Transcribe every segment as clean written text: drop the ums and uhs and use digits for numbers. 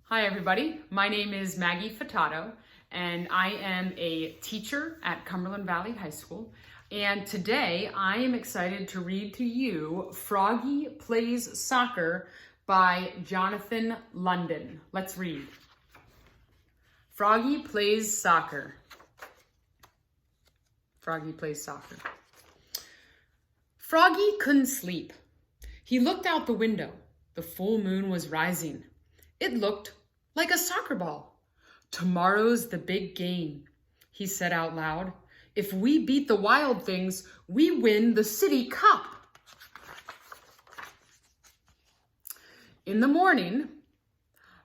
Hi everybody, my name is Maggie Futato and I am a teacher at Cumberland Valley High School, and today I am excited to read to you Froggy Plays Soccer by Jonathan London. Let's read. Froggy Plays Soccer. Froggy plays soccer. Froggy couldn't sleep. He looked out the window. The full moon was rising. It looked like a soccer ball. Tomorrow's the big game, he said out loud. If we beat the Wild Things, we win the city cup. In the morning,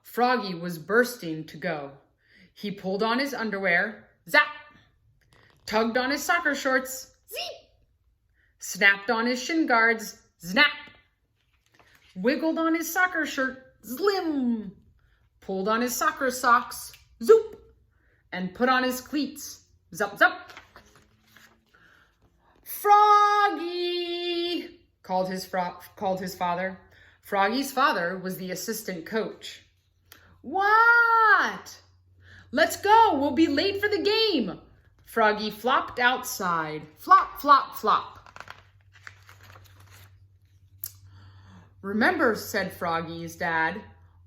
Froggy was bursting to go. He pulled on his underwear, zap, tugged on his soccer shorts, zip, snapped on his shin guards, snap, wiggled on his soccer shirt, zlim, pulled on his soccer socks, zoop, and put on his cleats, zup, zup. Froggy, called his father. Froggy's father was the assistant coach. What? Let's go, we'll be late for the game. Froggy flopped outside, flop, flop, flop. Remember, said Froggy's dad,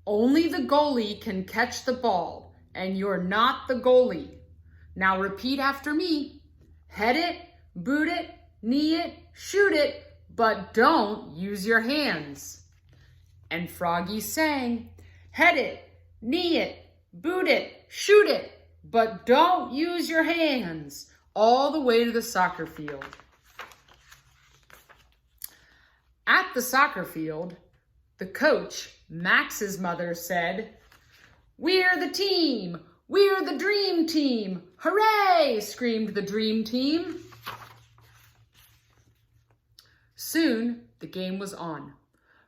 only the goalie can catch the ball, and you're not the goalie. Now repeat after me. Head it, boot it, knee it, shoot it, but don't use your hands. And Froggy sang, head it, knee it, boot it, shoot it, but don't use your hands, all the way to the soccer field. At the soccer field, the coach, Max's mother, said, "We're the team! We're the dream team! Hooray!" screamed the dream team. Soon, the game was on.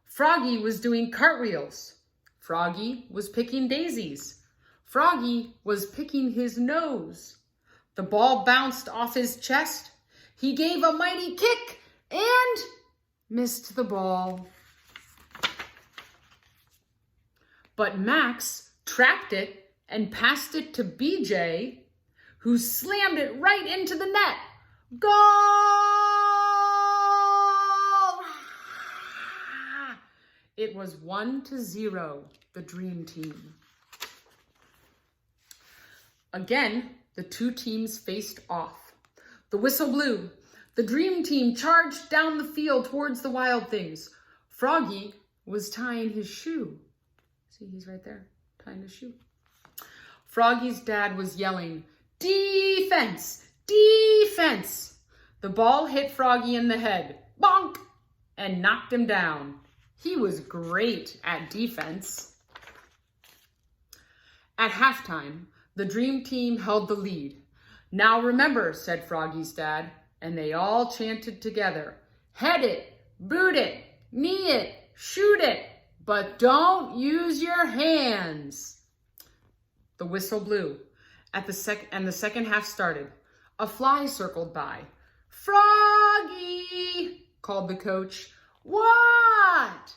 Froggy was doing cartwheels. Froggy was picking daisies. Froggy was picking his nose. The ball bounced off his chest. He gave a mighty kick and missed the ball. But Max trapped it and passed it to BJ, who slammed it right into the net. Goal! It was 1-0, the dream team. Again, the two teams faced off. The whistle blew. The dream team charged down the field towards the Wild Things. Froggy was tying his shoe. See, he's right there, tying his shoe. Froggy's dad was yelling, defense, defense. The ball hit Froggy in the head, bonk, and knocked him down. He was great at defense. At halftime, the dream team held the lead. Now remember, said Froggy's dad, and they all chanted together, head it, boot it, knee it, shoot it, but don't use your hands. The whistle blew, and the second half started. A fly circled by. Froggy, called the coach. What?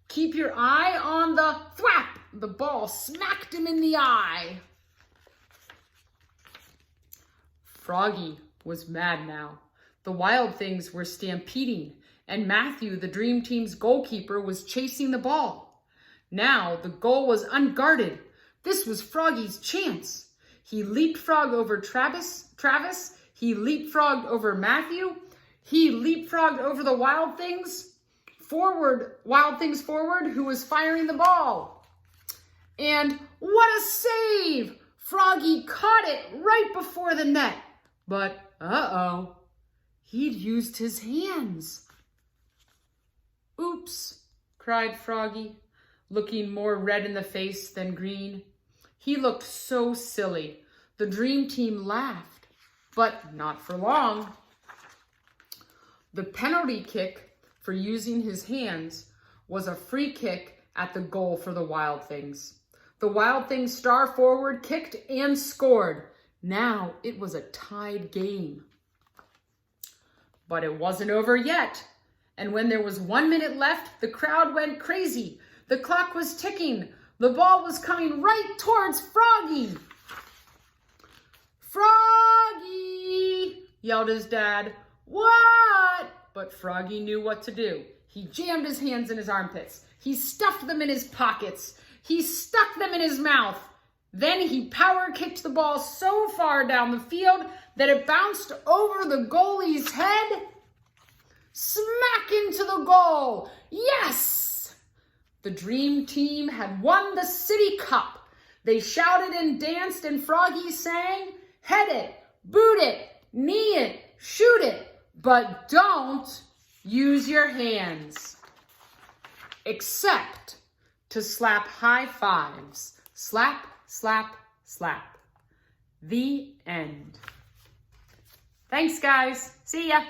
Keep your eye on the thwap. The ball smacked him in the eye. Froggy was mad now. The Wild Things were stampeding, and Matthew, the dream team's goalkeeper, was chasing the ball. Now the goal was unguarded. This was Froggy's chance. He leapfrogged over Travis. He leapfrogged over Matthew. He leapfrogged over the Wild Things forward, who was firing the ball. And what a save! Froggy caught it right before the net. But, uh-oh, he'd used his hands. Oops, cried Froggy, looking more red in the face than green. He looked so silly. The dream team laughed, but not for long. The penalty kick for using his hands was a free kick at the goal for the Wild Things. The Wild Things star forward kicked and scored. Now it was a tied game. But it wasn't over yet. And when there was 1 minute left, the crowd went crazy. The clock was ticking. The ball was coming right towards Froggy. "Froggy!" yelled his dad. "What?" But Froggy knew what to do. He jammed his hands in his armpits. He stuffed them in his pockets. He stuck them in his mouth. Then he power kicked the ball so far down the field that it bounced over the goalie's head, smack into the goal. Yes! The dream team had won the city cup. They shouted and danced, and Froggy sang, "Head it, boot it, knee it, shoot it, but don't use your hands. Except to slap high fives. Slap, slap, slap." The end. Thanks, guys. See ya.